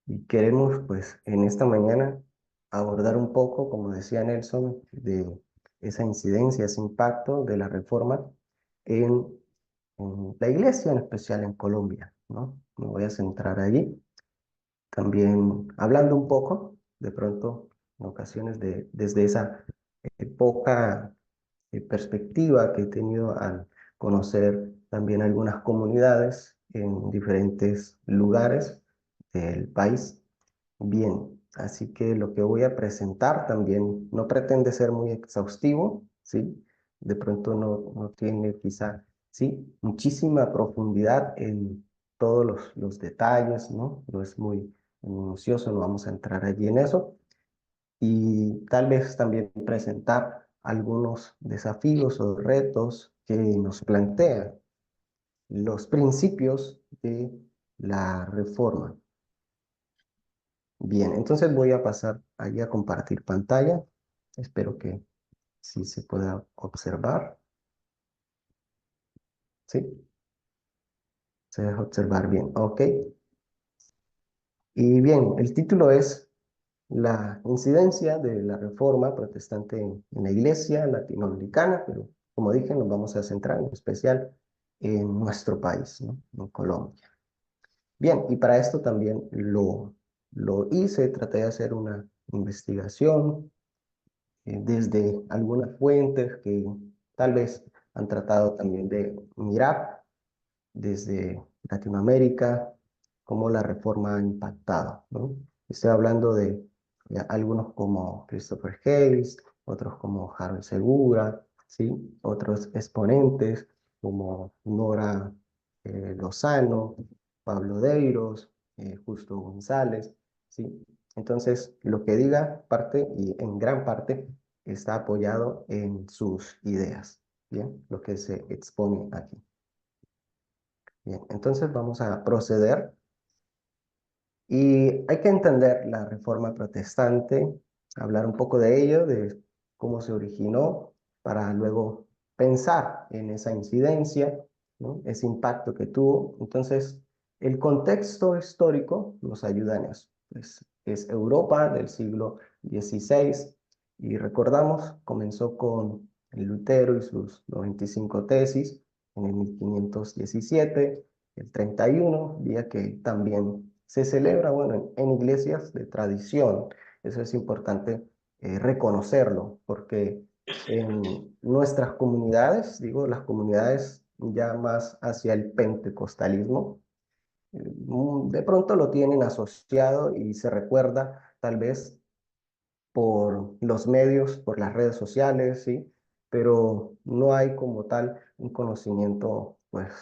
Y queremos, pues, en esta mañana abordar un poco, como decía Nelson, de esa incidencia, ese impacto de la reforma en, en la iglesia, en especial en Colombia, ¿no? Me voy a centrar allí. También hablando un poco, de pronto, en ocasiones, desde esa poca perspectiva que he tenido al conocer también algunas comunidades en diferentes lugares del país. Bien, así que lo que voy a presentar también no pretende ser muy exhaustivo, ¿sí? De pronto no tiene quizá, sí, muchísima profundidad en todos los detalles, ¿no? No es muy minucioso, no vamos a entrar allí en eso. Y tal vez también presentar algunos desafíos o retos que nos plantean los principios de la reforma. Bien, entonces voy a pasar allí a compartir pantalla. Espero que sí se pueda observar. ¿Sí? Se deja observar bien. Ok. Y bien, el título es La incidencia de la reforma protestante en la iglesia latinoamericana, pero como dije, nos vamos a centrar en especial en nuestro país, ¿no? En Colombia. Bien, y para esto también lo hice, traté de hacer una investigación desde algunas fuentes que tal vez han tratado también de mirar desde Latinoamérica cómo la reforma ha impactado, ¿no? Estoy hablando de algunos como Christopher Hayes, otros como Harold Segura, ¿sí? Otros exponentes como Nora Lozano, Pablo Deiros, Justo González, ¿sí? Entonces, lo que diga parte y en gran parte está apoyado en sus ideas, ¿bien? Lo que se expone aquí. Bien, entonces vamos a proceder y hay que entender la reforma protestante, hablar un poco de ello, de cómo se originó, para luego pensar en esa incidencia, ¿no? Ese impacto que tuvo. Entonces, el contexto histórico nos ayuda en eso. Pues, es Europa del siglo XVI y recordamos, comenzó con Lutero y sus 95 tesis en el 1517, el 31, día que también se celebra, bueno, en iglesias de tradición. Eso es importante reconocerlo, porque en nuestras comunidades, digo, las comunidades ya más hacia el pentecostalismo, de pronto lo tienen asociado y se recuerda tal vez por los medios, por las redes sociales, ¿sí? Pero no hay como tal un conocimiento, pues,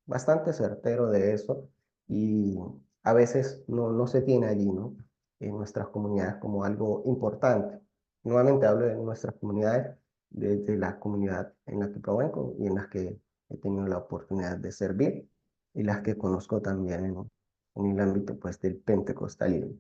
bastante certero de eso y a veces no se tiene allí, ¿no? En nuestras comunidades como algo importante. Nuevamente hablo de nuestras comunidades, de la comunidad en la que provengo y en las que he tenido la oportunidad de servir y las que conozco también en el ámbito, pues, del pentecostalismo.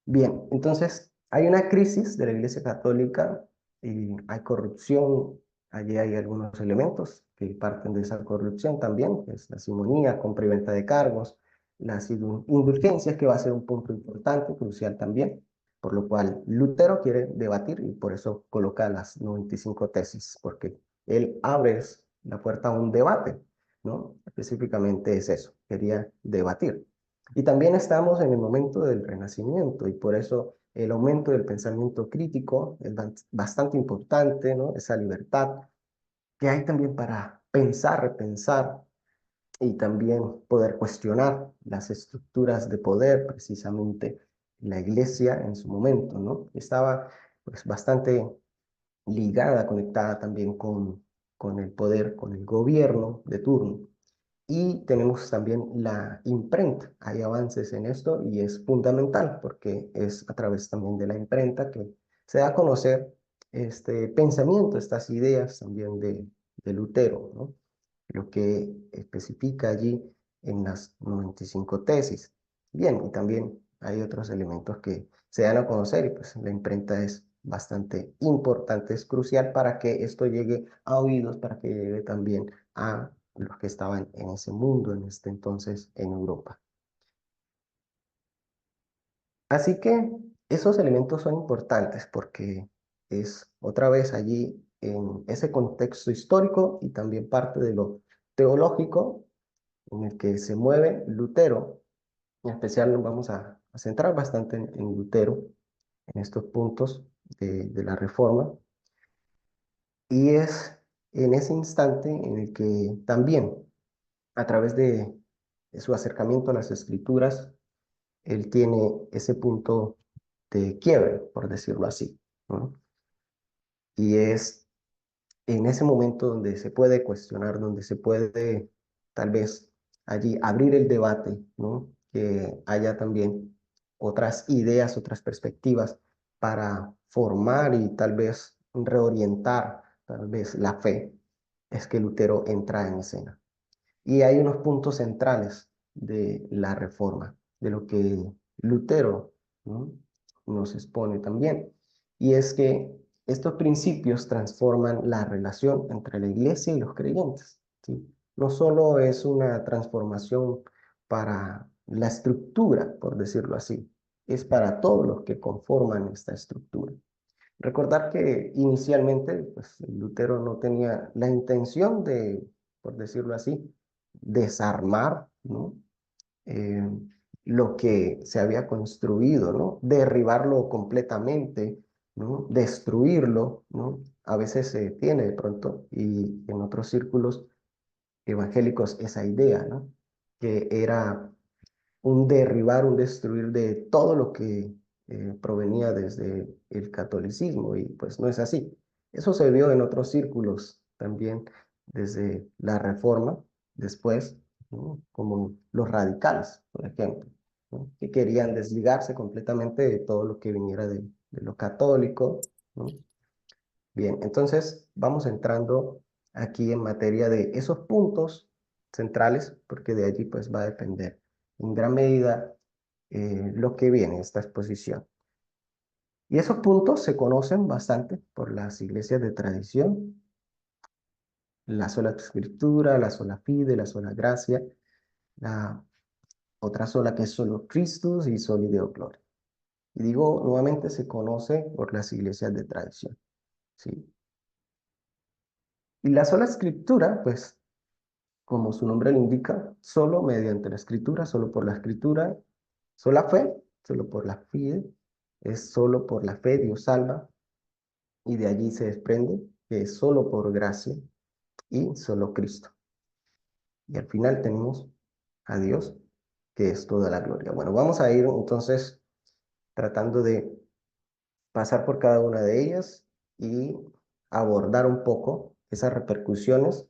Bien, entonces hay una crisis de la Iglesia Católica y hay corrupción. Allí hay algunos elementos que parten de esa corrupción también, que es la simonía, compra y venta de cargos, las indulgencias, que va a ser un punto importante, crucial también, por lo cual Lutero quiere debatir y por eso coloca las 95 tesis, porque él abre la puerta a un debate, ¿no? Específicamente es eso, quería debatir. Y también estamos en el momento del Renacimiento y por eso el aumento del pensamiento crítico es bastante importante, ¿no? Esa libertad que hay también para pensar, repensar y también poder cuestionar las estructuras de poder, precisamente la iglesia en su momento, ¿no? Estaba pues bastante ligada, conectada también con el poder, con el gobierno de turno. Y tenemos también la imprenta. Hay avances en esto y es fundamental porque es a través también de la imprenta que se da a conocer este pensamiento, estas ideas también de Lutero, ¿no? Lo que especifica allí en las 95 tesis. Bien, y también hay otros elementos que se dan a conocer y pues la imprenta es bastante importante, es crucial para que esto llegue a oídos, para que llegue también a los que estaban en ese mundo en este entonces en Europa. Así que esos elementos son importantes porque es otra vez allí en ese contexto histórico y también parte de lo teológico en el que se mueve Lutero. En especial nos vamos a centrar bastante en Lutero, en estos puntos de la Reforma. Y es en ese instante en el que también, a través de su acercamiento a las Escrituras, él tiene ese punto de quiebre, por decirlo así, ¿no? Y es en ese momento donde se puede cuestionar, donde se puede tal vez allí abrir el debate, ¿no? Que haya también otras ideas, otras perspectivas para formar y tal vez reorientar tal vez la fe, es que Lutero entra en escena. Y hay unos puntos centrales de la reforma, de lo que Lutero, ¿no?, nos expone también. Y es que estos principios transforman la relación entre la iglesia y los creyentes, ¿sí? No solo es una transformación para la estructura, por decirlo así, es para todos los que conforman esta estructura. Recordar que inicialmente, pues, Lutero no tenía la intención de, por decirlo así, desarmar, ¿no?, eh, lo que se había construido, ¿no? Derribarlo completamente, ¿no? Destruirlo, ¿no? A veces se tiene de pronto, y en otros círculos evangélicos, esa idea, ¿no? Que era un derribar, un destruir de todo lo que provenía desde el catolicismo, y pues no es así. Eso se vio en otros círculos también desde la Reforma, después, ¿no?, como los radicales, por ejemplo, ¿no?, que querían desligarse completamente de todo lo que viniera de lo católico, ¿no? Bien, entonces vamos entrando aquí en materia de esos puntos centrales, porque de allí pues va a depender en gran medida lo que viene, esta exposición. Y esos puntos se conocen bastante por las iglesias de tradición: la sola escritura, la sola fide, la sola gracia, la otra sola que es solo Christus y soli Deo Gloria. Y digo nuevamente, se conoce por las iglesias de tradición, ¿sí? Y la sola escritura, pues, como su nombre lo indica, solo mediante la escritura, solo por la escritura, sola fe, solo por la fide, es solo por la fe Dios salva, y de allí se desprende que es solo por gracia y solo Cristo. Y al final tenemos a Dios, que es toda la gloria. Bueno, vamos a ir entonces tratando de pasar por cada una de ellas y abordar un poco esas repercusiones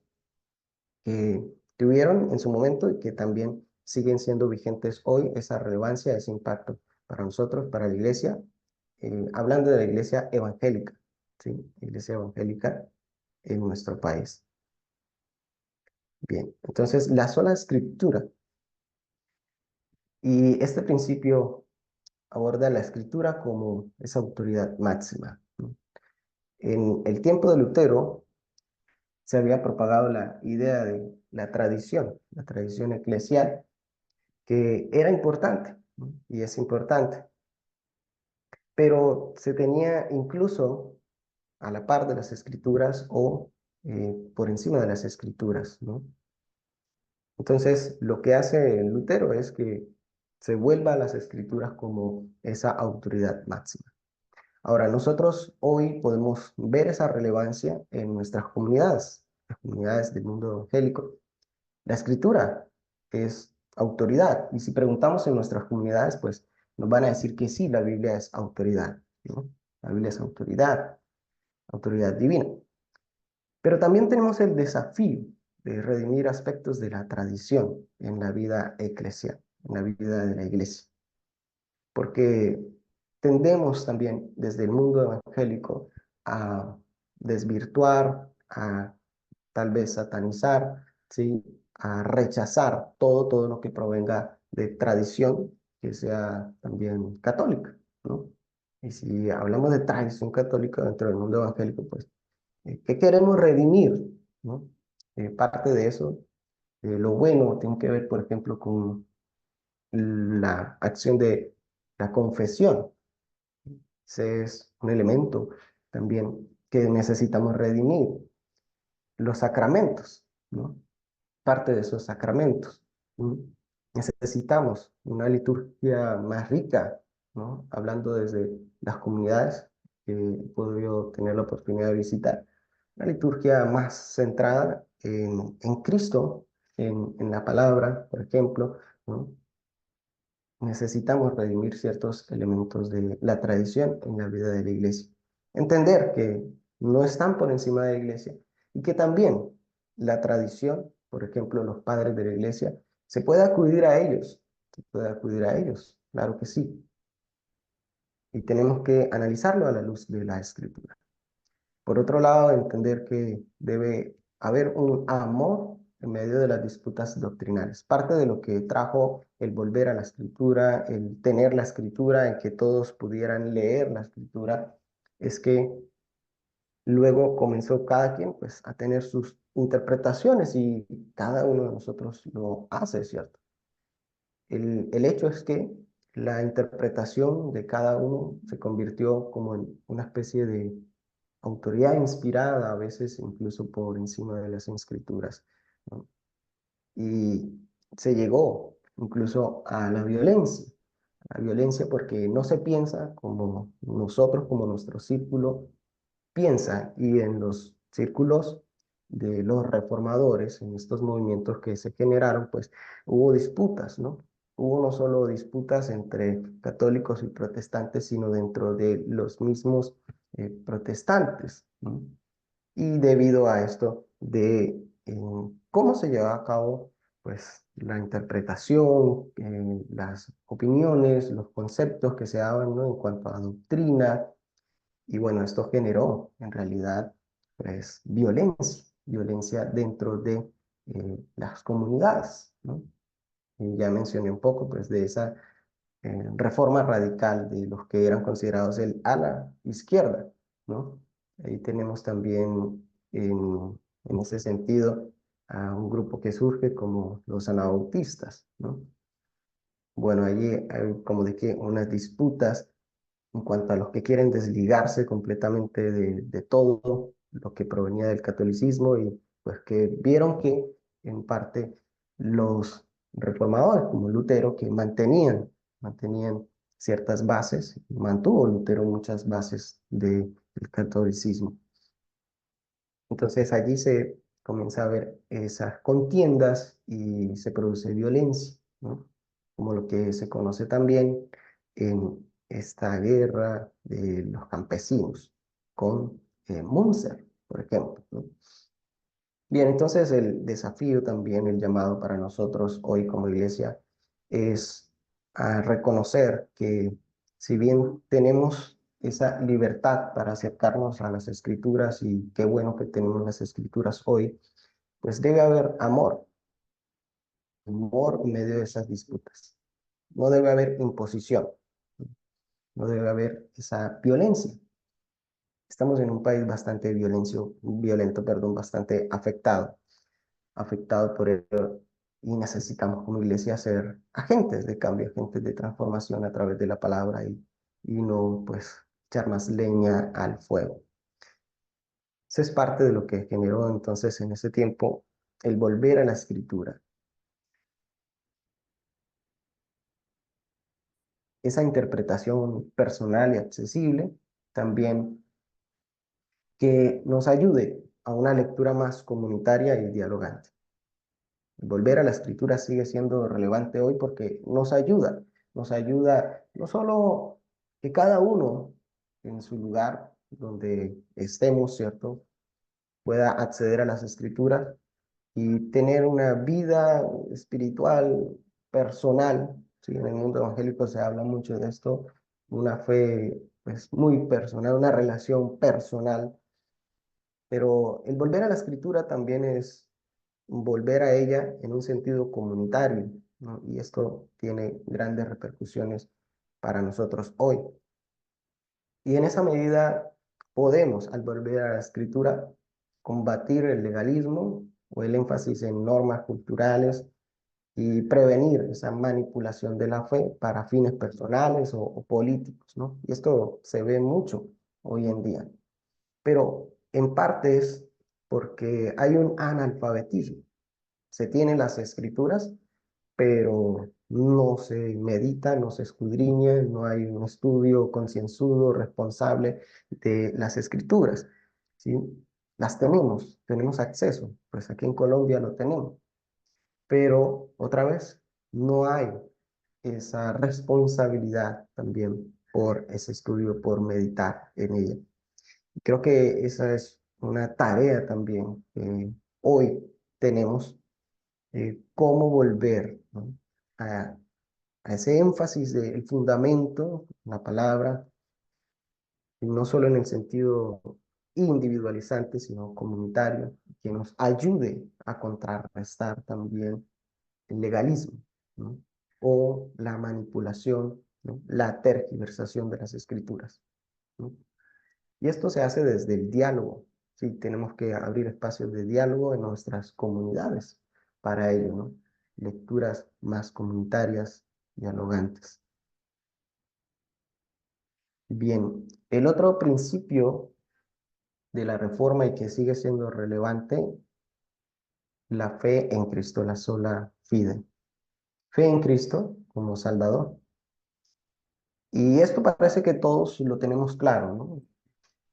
que tuvieron en su momento y que también siguen siendo vigentes hoy, esa relevancia, ese impacto para nosotros, para la iglesia, hablando de la iglesia evangélica, ¿sí? Iglesia evangélica en nuestro país. Bien, entonces la sola escritura, y este principio aborda la escritura como esa autoridad máxima, ¿no? En el tiempo de Lutero se había propagado la idea de la tradición eclesial, que era importante, ¿no?, y es importante, pero se tenía incluso a la par de las escrituras o por encima de las escrituras, ¿no? Entonces, lo que hace Lutero es que se vuelva a las escrituras como esa autoridad máxima. Ahora, nosotros hoy podemos ver esa relevancia en nuestras comunidades, las comunidades del mundo evangélico. La escritura es autoridad, y si preguntamos en nuestras comunidades, pues nos van a decir que sí, la Biblia es autoridad, ¿no? La Biblia es autoridad, autoridad divina. Pero también tenemos el desafío de redimir aspectos de la tradición en la vida eclesial, en la vida de la iglesia, porque tendemos también desde el mundo evangélico a desvirtuar, a tal vez satanizar, ¿sí?, a rechazar todo lo que provenga de tradición que sea también católica, ¿no? Y si hablamos de tradición católica dentro del mundo evangélico, pues, ¿qué queremos redimir, ¿no? Parte de eso, lo bueno, tiene que ver, por ejemplo, con la acción de La confesión, ese es un elemento también que necesitamos redimir. Los sacramentos, ¿no? Parte de esos sacramentos. ¿Mm? Necesitamos una liturgia más rica, ¿no? Hablando desde las comunidades que he podido tener la oportunidad de visitar, una liturgia más centrada en Cristo, en la palabra, por ejemplo, ¿no? Necesitamos redimir ciertos elementos de la tradición en la vida de la iglesia. Entender que no están por encima de la iglesia y que también la tradición, por ejemplo, los padres de la iglesia, se puede acudir a ellos, se puede acudir a ellos, claro que sí. Y tenemos que analizarlo a la luz de la escritura. Por otro lado, entender que debe haber un amor en medio de las disputas doctrinales. Parte de lo que trajo el volver a la escritura, el tener la escritura, en que todos pudieran leer la escritura, es que luego comenzó cada quien pues a tener sus interpretaciones y cada uno de nosotros lo hace, ¿cierto? El hecho es que la interpretación de cada uno se convirtió como en una especie de autoridad inspirada, a veces incluso por encima de las escrituras, ¿no? Y se llegó incluso a la violencia porque no se piensa como nosotros, como nuestro círculo piensa, y en los círculos de los reformadores, en estos movimientos que se generaron, pues hubo disputas, ¿no? Hubo no solo disputas entre católicos y protestantes, sino dentro de los mismos protestantes, ¿no? Y debido a esto de cómo se lleva a cabo, pues, la interpretación, las opiniones, los conceptos que se daban, ¿no? En cuanto a doctrina, y bueno, esto generó en realidad pues violencia dentro de las comunidades, ¿no? Y ya mencioné un poco pues de esa reforma radical de los que eran considerados el ala izquierda, ¿no? Ahí tenemos también en ese sentido a un grupo que surge como los anabautistas, ¿no? Bueno, allí hay como de que unas disputas en cuanto a los que quieren desligarse completamente de todo lo que provenía del catolicismo y pues que vieron que en parte los reformadores como Lutero que mantenían ciertas bases, mantuvo Lutero muchas bases del catolicismo. Entonces allí se comienza a ver esas contiendas y se produce violencia, ¿no? Como lo que se conoce también en esta guerra de los campesinos con Munzer, por ejemplo, ¿no? Bien, entonces el desafío también, el llamado para nosotros hoy como iglesia es a reconocer que si bien tenemos esa libertad para acercarnos a las escrituras y qué bueno que tenemos las escrituras hoy, pues debe haber amor, amor en medio de esas disputas. No debe haber imposición, no debe haber esa violencia. Estamos en un país bastante violento, perdón, bastante afectado por ello y necesitamos como iglesia ser agentes de cambio, agentes de transformación a través de la palabra y no pues echar más leña al fuego. Eso es parte de lo que generó entonces en ese tiempo el volver a la escritura, esa interpretación personal y accesible, también que nos ayude a una lectura más comunitaria y dialogante. Volver a la escritura sigue siendo relevante hoy porque nos ayuda no solo que cada uno en su lugar donde estemos, ¿cierto?, pueda acceder a las escrituras y tener una vida espiritual, personal, ¿sí? En el mundo evangélico se habla mucho de esto, una fe pues muy personal, una relación personal, pero el volver a la escritura también es volver a ella en un sentido comunitario, ¿no? Y esto tiene grandes repercusiones para nosotros hoy. Y en esa medida podemos, al volver a la escritura, combatir el legalismo o el énfasis en normas culturales y prevenir esa manipulación de la fe para fines personales o políticos, ¿no? Y esto se ve mucho hoy en día, pero en parte es porque hay un analfabetismo. Se tienen las escrituras, pero no se medita, no se escudriña, no hay un estudio concienzudo, responsable de las escrituras, ¿sí? Las tenemos acceso, pues aquí en Colombia lo tenemos, pero otra vez no hay esa responsabilidad también por ese estudio, por meditar en ella. Creo que esa es una tarea también que hoy tenemos, cómo volver, ¿no? a, a ese énfasis del fundamento, la palabra, y no solo en el sentido individualizante, sino comunitario, que nos ayude a contrarrestar también el legalismo, ¿no? O la manipulación, ¿no? La tergiversación de las escrituras, ¿no? Y esto se hace desde el diálogo. Sí, tenemos que abrir espacios de diálogo en nuestras comunidades para ello, ¿no? Lecturas más comunitarias, dialogantes. Bien, el otro principio de la reforma y que sigue siendo relevante, la fe en Cristo, la sola fide. Fe en Cristo como Salvador. Y esto parece que todos lo tenemos claro, ¿no?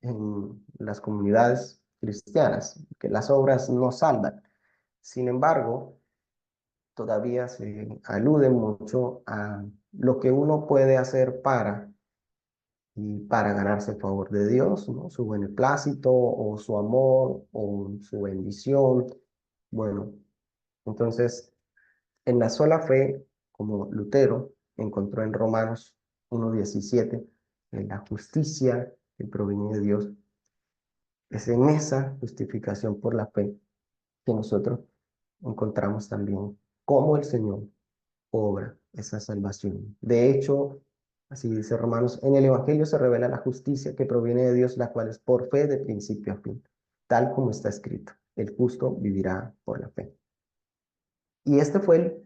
En las comunidades cristianas, que las obras no salvan. Sin embargo, todavía se alude mucho a lo que uno puede hacer para ganarse el favor de Dios, ¿no? Su beneplácito o su amor o su bendición. Bueno, entonces, en la sola fe, como Lutero encontró en Romanos 1:17, en la justicia que proviene de Dios, es en esa justificación por la fe que nosotros encontramos también cómo el Señor obra esa salvación. De hecho, así dice Romanos, en el Evangelio se revela la justicia que proviene de Dios, la cual es por fe de principio a fin, tal como está escrito. El justo vivirá por la fe. Y este fue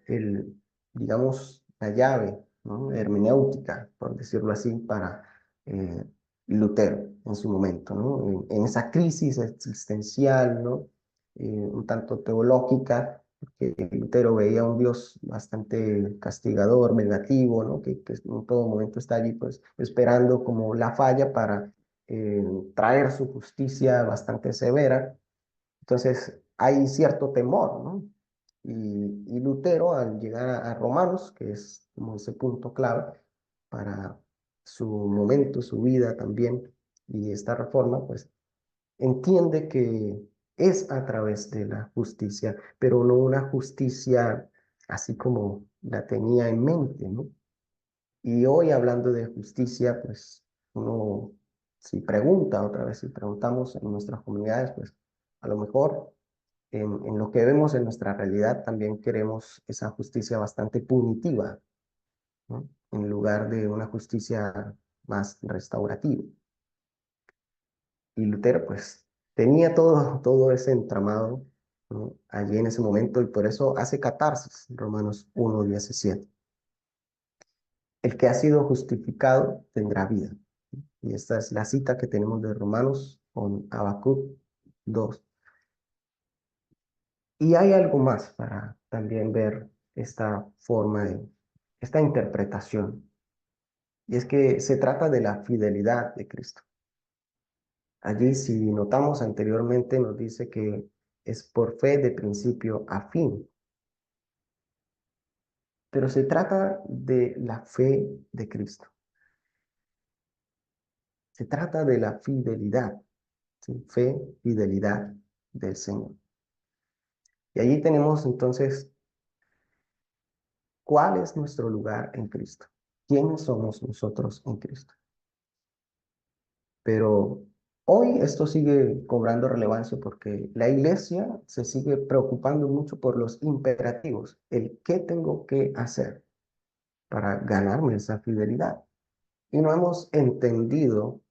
digamos, la llave, ¿no? Hermenéutica, por decirlo así, para eh, Lutero en su momento, ¿no? En esa crisis existencial, ¿no? Un tanto teológica, que Lutero veía un Dios bastante castigador, vengativo, ¿no? Que en todo momento está allí, pues, esperando como la falla para eh, traer su justicia bastante severa. Entonces, hay cierto temor, ¿no? Y Lutero, al llegar a Romanos, que es como ese punto clave para su momento, su vida también, y esta reforma, pues entiende que es a través de la justicia, pero no una justicia así como la tenía en mente, ¿no? Y hoy hablando de justicia, pues uno, si pregunta otra vez, si preguntamos en nuestras comunidades, pues a lo mejor en lo que vemos en nuestra realidad también queremos esa justicia bastante punitiva, ¿no? En lugar de una justicia más restaurativa. Y Lutero, pues, tenía todo ese entramado, ¿no? Allí en ese momento y por eso hace catarsis, Romanos 1:17. El que ha sido justificado tendrá vida. Y esta es la cita que tenemos de Romanos con Habacuc 2. Y hay algo más para también ver esta forma esta interpretación. Y es que se trata de la fidelidad de Cristo. Allí, si notamos anteriormente, nos dice que es por fe de principio a fin. Pero se trata de la fe de Cristo. Se trata de la fidelidad, ¿sí? Fe, fidelidad del Señor. Y allí tenemos entonces cuál es nuestro lugar en Cristo. ¿Quiénes somos nosotros en Cristo? Pero hoy esto sigue cobrando relevancia porque la iglesia se sigue preocupando mucho por los imperativos, el qué tengo que hacer para ganarme esa fidelidad. Y no hemos entendido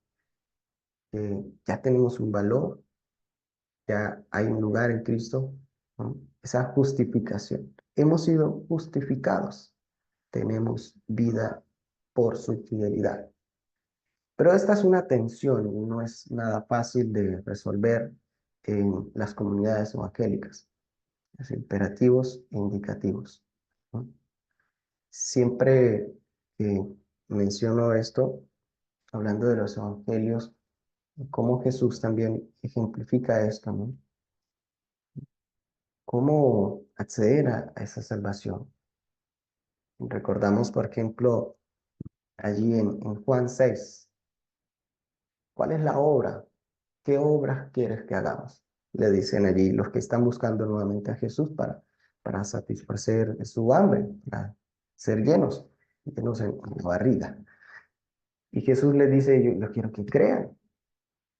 que ya tenemos un valor, ya hay un lugar en Cristo, ¿no? Esa justificación. hemos sido justificados, tenemos vida por su fidelidad. Pero esta es una tensión y no es nada fácil de resolver en las comunidades evangélicas, es imperativos e indicativos, ¿no? Siempre que menciono esto, hablando de los evangelios, cómo Jesús también ejemplifica esto, ¿no? Cómo acceder a esa salvación. Recordamos, por ejemplo, allí en Juan 6, ¿cuál es la obra? ¿Qué obras quieres que hagamos? Le dicen allí los que están buscando nuevamente a Jesús para satisfacer su hambre, para ser llenos, llenos en la barriga. Y Jesús les dice, yo quiero que crean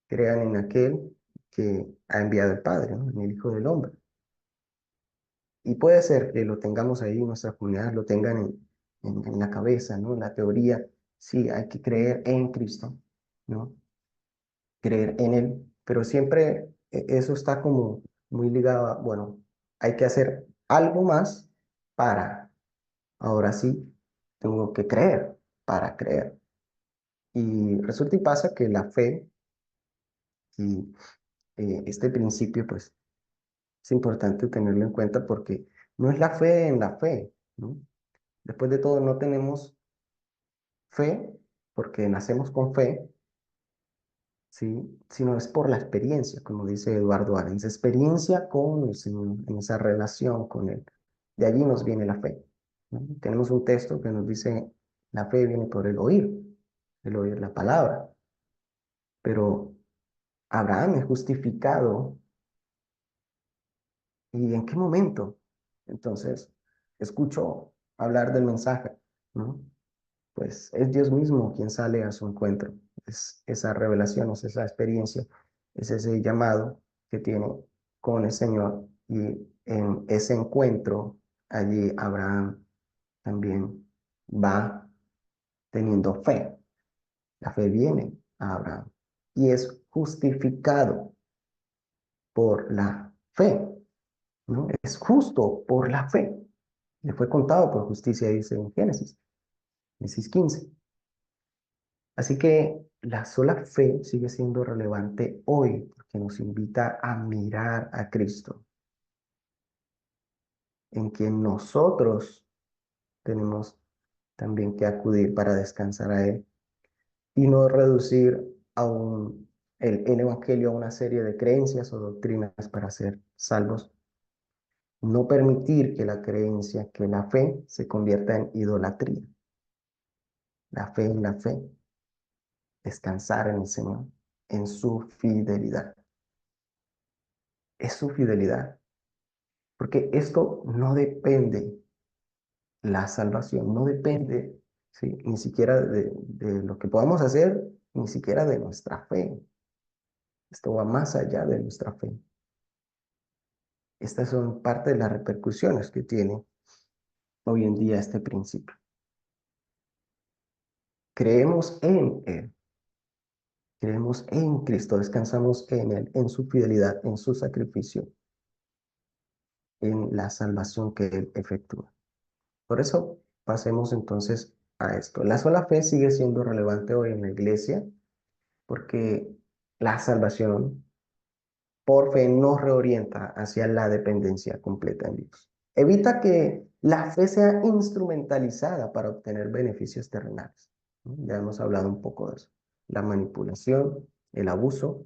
en aquel que ha enviado el Padre, ¿no? En el Hijo del Hombre. Y puede ser que lo tengamos ahí, nuestras comunidades lo tengan en la cabeza, ¿no? En la teoría, sí, hay que creer en Cristo, ¿no? Creer en Él, pero siempre eso está como muy ligado a, bueno, hay que hacer algo más para, ahora sí, tengo que creer para creer. Y resulta y pasa que la fe y este principio, pues, es importante tenerlo en cuenta porque no es la fe en la fe, ¿no? Después de todo, no tenemos fe porque nacemos con fe, ¿sí? Sino es por la experiencia, como dice Eduardo Arens, experiencia con el Señor, en esa relación con Él. De allí nos viene la fe, ¿no? Tenemos un texto que nos dice, la fe viene por el oír la palabra, pero Abraham es justificado. ¿Y en qué momento? Entonces, escucho hablar del mensaje, ¿no? Pues es Dios mismo quien sale a su encuentro. Es esa revelación, es esa experiencia, es ese llamado que tiene con el Señor. Y en ese encuentro, allí Abraham también va teniendo fe. La fe viene a Abraham y es justificado por la fe, ¿no? Es justo por la fe. Le fue contado por justicia, dice en Génesis 15. Así que la sola fe sigue siendo relevante hoy porque nos invita a mirar a Cristo, en quien nosotros tenemos también que acudir para descansar a Él y no reducir el Evangelio a una serie de creencias o doctrinas para ser salvos. No permitir que la creencia, que la fe se convierta en idolatría. La fe en la fe, descansar en el Señor, en su fidelidad. Es su fidelidad. Porque esto no depende, la salvación no depende, ¿sí? Ni siquiera de lo que podamos hacer, ni siquiera de nuestra fe. Esto va más allá de nuestra fe. Estas son parte de las repercusiones que tiene hoy en día este principio. Creemos en Él, creemos en Cristo, descansamos en Él, en su fidelidad, en su sacrificio, en la salvación que Él efectúa. Por eso pasemos entonces a esto. La sola fe sigue siendo relevante hoy en la iglesia porque la salvación por fe nos reorienta hacia la dependencia completa en Dios. Evita que la fe sea instrumentalizada para obtener beneficios terrenales, ¿no? Ya hemos hablado un poco de eso. La manipulación, el abuso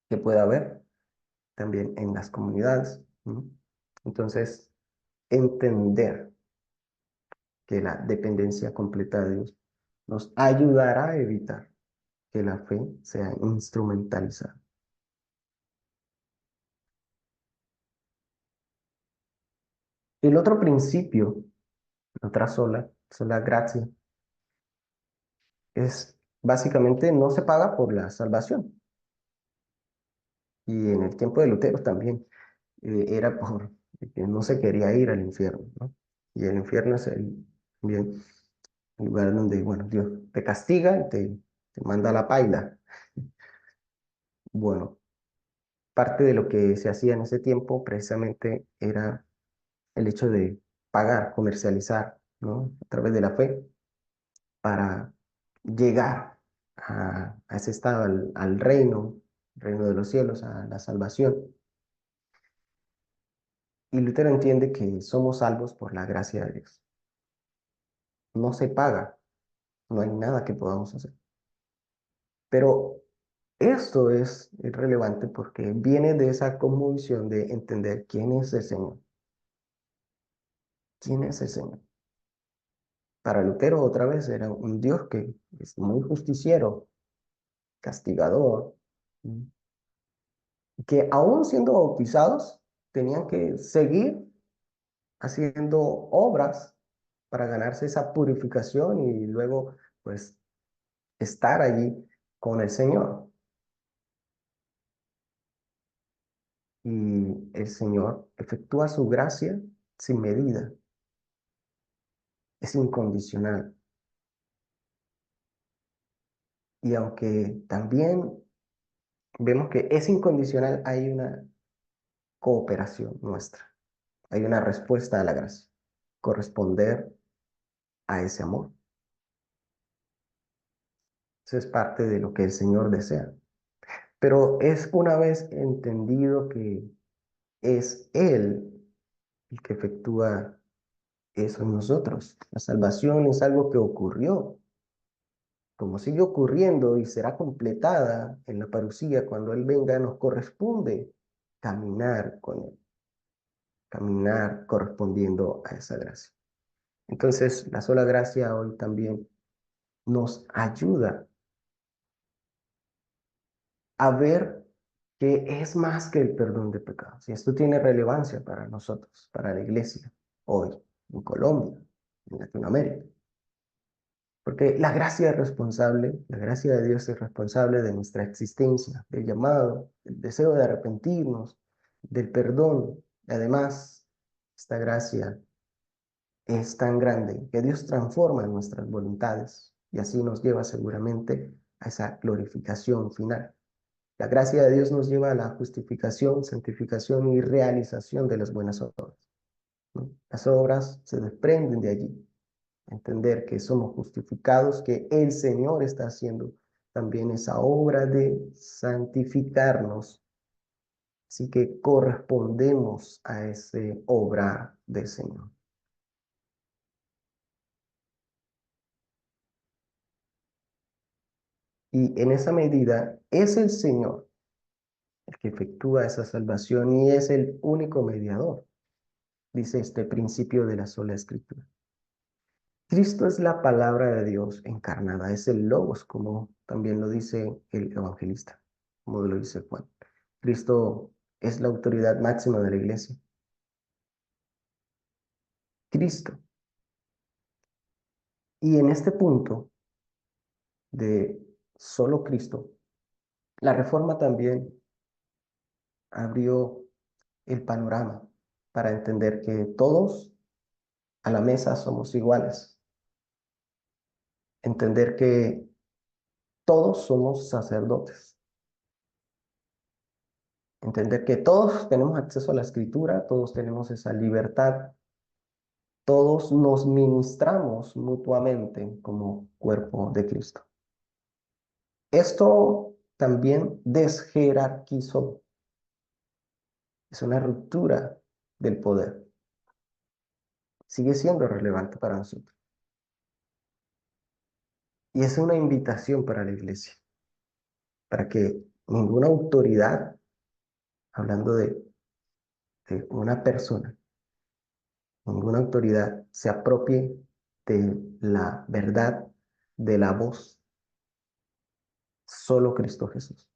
que puede haber también en las comunidades, ¿no? Entonces, entender que la dependencia completa de Dios nos ayudará a evitar que la fe sea instrumentalizada. El otro principio, otra sola gracia, es básicamente no se paga por la salvación. Y en el tiempo de Lutero también era por que no se quería ir al infierno, ¿no? Y el infierno es bien, el lugar donde, bueno, Dios te castiga y te manda a la paila. Bueno, parte de lo que se hacía en ese tiempo precisamente era el hecho de pagar, comercializar, ¿no? A través de la fe para llegar a ese estado, al reino de los cielos, a la salvación. Y Lutero entiende que somos salvos por la gracia de Dios. No se paga, no hay nada que podamos hacer. Pero esto es relevante porque viene de esa conmovisión de entender quién es el Señor. ¿Quién es el Señor? Para Lutero otra vez era un Dios que es muy justiciero, castigador, que aún siendo bautizados tenían que seguir haciendo obras para ganarse esa purificación y luego pues estar allí con el Señor. Y el Señor efectúa su gracia sin medida, es incondicional. Y aunque también vemos que es incondicional, hay una cooperación nuestra, hay una respuesta a la gracia, corresponder a ese amor. Eso es parte de lo que el Señor desea. Pero es una vez entendido que es Él el que efectúa eso en nosotros. La salvación es algo que ocurrió, como sigue ocurriendo y será completada en la parucía cuando Él venga, nos corresponde caminar con Él, caminar correspondiendo a esa gracia. Entonces, la sola gracia hoy también nos ayuda a ver que es más que el perdón de pecados. Y esto tiene relevancia para nosotros, para la iglesia, hoy, en Colombia, en Latinoamérica. Porque la gracia es responsable, la gracia de Dios es responsable de nuestra existencia, del llamado, del deseo de arrepentirnos, del perdón. Y además, esta gracia es tan grande que Dios transforma nuestras voluntades y así nos lleva seguramente a esa glorificación final. La gracia de Dios nos lleva a la justificación, santificación y realización de las buenas obras, ¿no? Las obras se desprenden de allí. Entender que somos justificados, que el Señor está haciendo también esa obra de santificarnos. Así que correspondemos a esa obra del Señor. Y en esa medida es el Señor el que efectúa esa salvación y es el único mediador, dice este principio de la sola escritura. Cristo es la palabra de Dios encarnada, es el Logos, como también lo dice el evangelista, como lo dice Juan. Cristo es la autoridad máxima de la iglesia. Cristo. Y en este punto de solo Cristo, la reforma también abrió el panorama para entender que todos a la mesa somos iguales. Entender que todos somos sacerdotes. Entender que todos tenemos acceso a la escritura, todos tenemos esa libertad, todos nos ministramos mutuamente como cuerpo de Cristo. Esto también desjerarquizó, es una ruptura del poder. Sigue siendo relevante para nosotros. Y es una invitación para la iglesia, para que ninguna autoridad, hablando de una persona, ninguna autoridad se apropie de la verdad, de la voz, solo Cristo Jesús.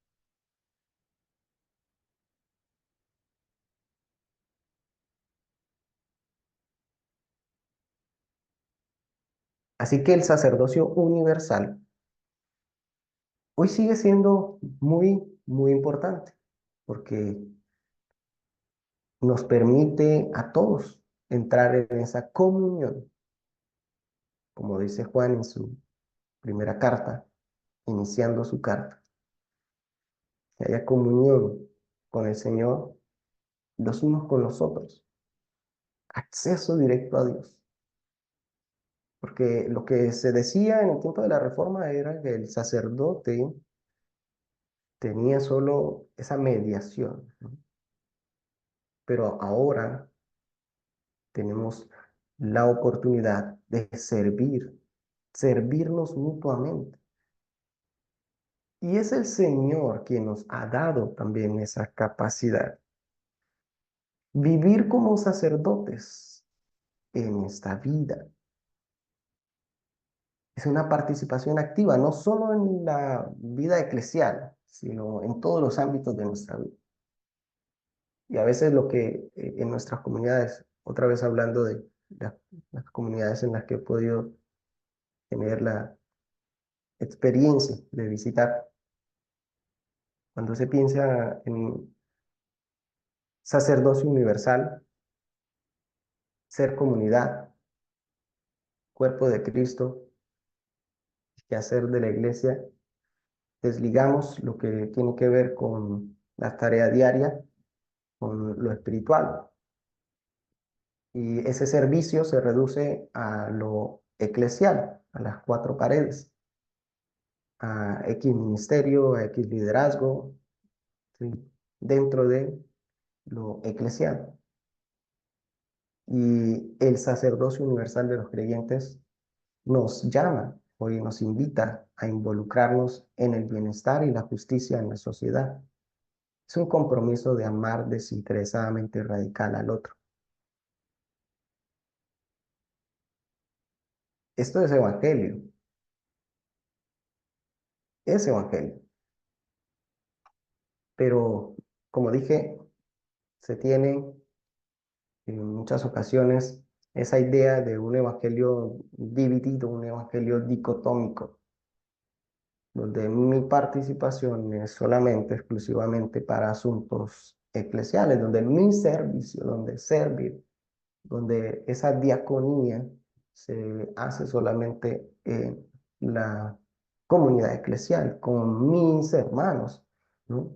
Así que el sacerdocio universal hoy sigue siendo muy importante, porque nos permite a todos entrar en esa comunión, como dice Juan en su primera carta, iniciando su carta, que haya comunión con el Señor los unos con los otros. acceso directo a Dios. Porque lo que se decía en el tiempo de la Reforma era que el sacerdote tenía solo esa mediación, ¿no? Pero ahora tenemos la oportunidad de servirnos mutuamente. Y es el Señor quien nos ha dado también esa capacidad. Vivir como sacerdotes en esta vida es una participación activa, no solo en la vida eclesial, sino en todos los ámbitos de nuestra vida. Y a veces lo que en nuestras comunidades, otra vez hablando de las comunidades en las que he podido tener la experiencia de visitar, cuando se piensa en sacerdocio universal, ser comunidad, cuerpo de Cristo, que hacer de la iglesia, desligamos lo que tiene que ver con la tarea diaria, con lo espiritual. Y ese servicio se reduce a lo eclesial, a las cuatro paredes, a X ministerio, a X liderazgo, ¿sí? Dentro de lo eclesial. Y el sacerdocio universal de los creyentes nos llama, hoy nos invita a involucrarnos en el bienestar y la justicia en la sociedad. Es un compromiso de amar desinteresadamente y radical al otro. Esto es evangelio, pero como dije, se tiene en muchas ocasiones esa idea de un evangelio dividido, un evangelio dicotómico, donde mi participación es solamente, exclusivamente para asuntos eclesiales, donde mi servicio, donde servir, donde esa diaconía se hace solamente en la comunidad eclesial, con mis hermanos, ¿no?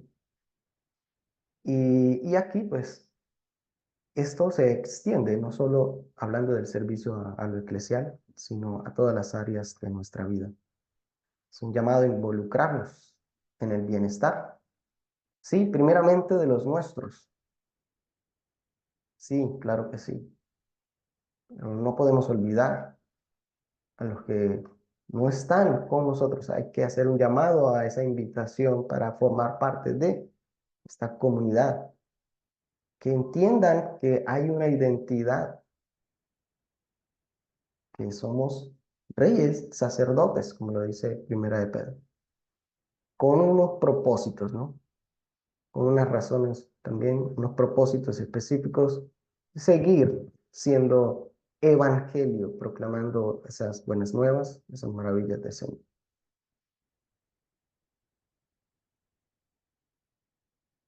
Y aquí, pues, esto se extiende, no solo hablando del servicio a lo eclesial, sino a todas las áreas de nuestra vida. Es un llamado a involucrarnos en el bienestar, sí, primeramente de los nuestros, sí, claro que sí. Pero no podemos olvidar a los que no están con nosotros. Hay que hacer un llamado a esa invitación para formar parte de esta comunidad, que entiendan que hay una identidad, que somos reyes, sacerdotes, como lo dice Primera de Pedro, con unos propósitos, ¿no? Con unas razones también, unos propósitos específicos, seguir siendo evangelio, proclamando esas buenas nuevas, esas maravillas del Señor.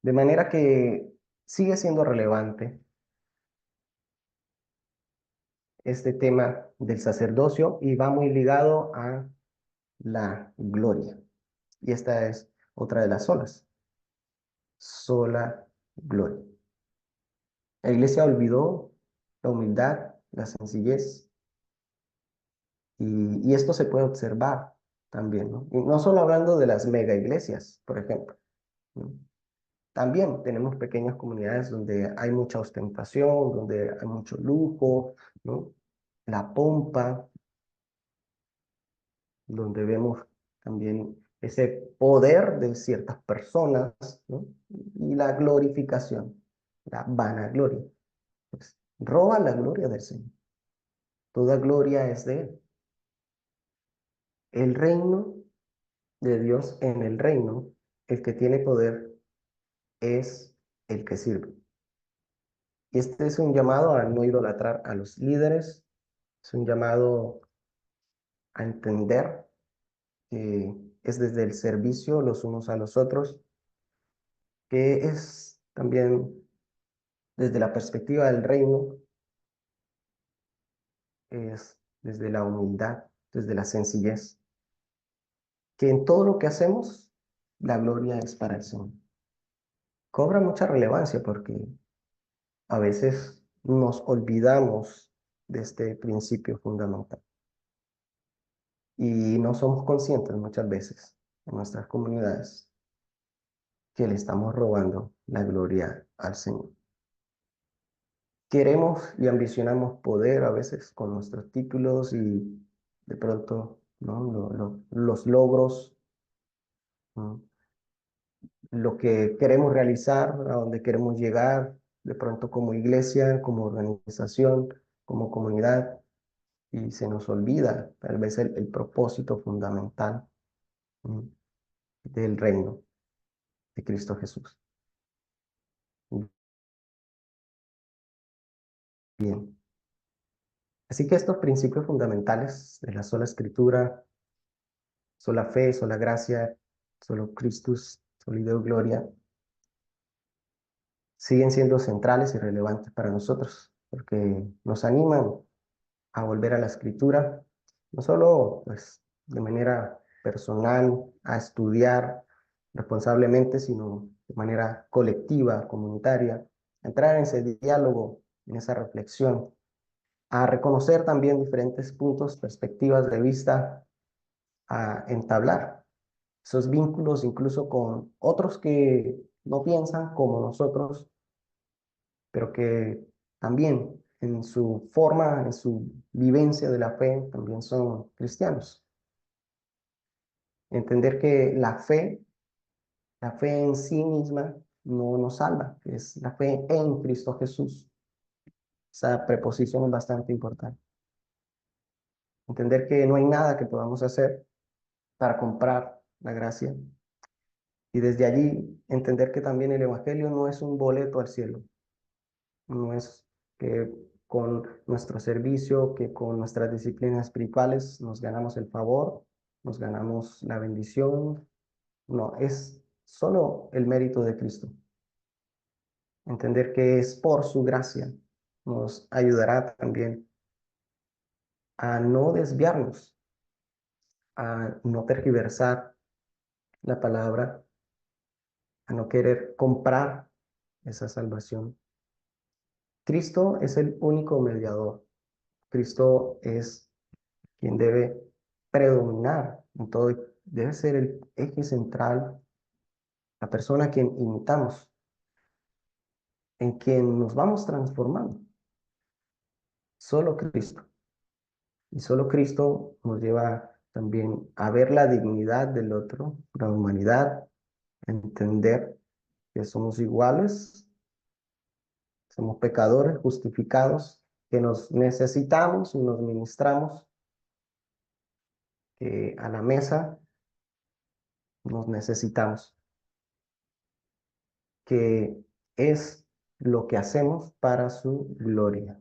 De manera que sigue siendo relevante este tema del sacerdocio y va muy ligado a la gloria. Y esta es otra de las solas, sola gloria. La iglesia olvidó la humildad, la sencillez, y esto se puede observar también, ¿no? Y no solo hablando de las mega iglesias, por ejemplo, ¿no? También tenemos pequeñas comunidades donde hay mucha ostentación, donde hay mucho lujo, ¿no? La pompa, donde vemos también ese poder de ciertas personas, ¿no? Y la glorificación, la vanagloria. Pues, roba la gloria del Señor. Toda gloria es de Él. El reino de Dios, en el reino, el que tiene poder es el que sirve. Y este es un llamado a no idolatrar a los líderes, es un llamado a entender que es desde el servicio los unos a los otros, que es también desde la perspectiva del reino, es desde la humildad, desde la sencillez, que en todo lo que hacemos, la gloria es para el Señor. Cobra mucha relevancia porque a veces nos olvidamos de este principio fundamental y no somos conscientes muchas veces en nuestras comunidades que le estamos robando la gloria al Señor. Queremos y ambicionamos poder a veces con nuestros títulos y de pronto, ¿no? Los logros, ¿no? Lo que queremos realizar, a donde queremos llegar, de pronto como iglesia, como organización, como comunidad, y se nos olvida tal vez el propósito fundamental, ¿no? Del reino de Cristo Jesús. Bien. Así que estos principios fundamentales de la sola escritura, sola fe, sola gracia, solo Christus, soli Deo gloria, siguen siendo centrales y relevantes para nosotros, porque nos animan a volver a la escritura, no solo pues, de manera personal, a estudiar responsablemente, sino de manera colectiva, comunitaria, a entrar en ese diálogo, en esa reflexión, a reconocer también diferentes puntos, perspectivas de vista, a entablar esos vínculos incluso con otros que no piensan como nosotros, pero que también en su forma, en su vivencia de la fe, también son cristianos. Entender que la fe en sí misma no nos salva, es la fe en Cristo Jesús. Esa preposición es bastante importante. Entender que no hay nada que podamos hacer para comprar la gracia. Y desde allí entender que también el Evangelio no es un boleto al cielo, no es que con nuestro servicio, que con nuestras disciplinas espirituales nos ganamos el favor, nos ganamos la bendición. No, es solo el mérito de Cristo. Entender que es por su gracia nos ayudará también a no desviarnos, a no tergiversar la palabra, a no querer comprar esa salvación. Cristo es el único mediador. Cristo es quien debe predominar en todo, debe ser el eje central, la persona a quien imitamos, en quien nos vamos transformando. Solo Cristo. Y solo Cristo nos lleva también a ver la dignidad del otro, la humanidad, a entender que somos iguales, somos pecadores justificados, que nos necesitamos y nos ministramos, que a la mesa nos necesitamos, que es lo que hacemos para su gloria.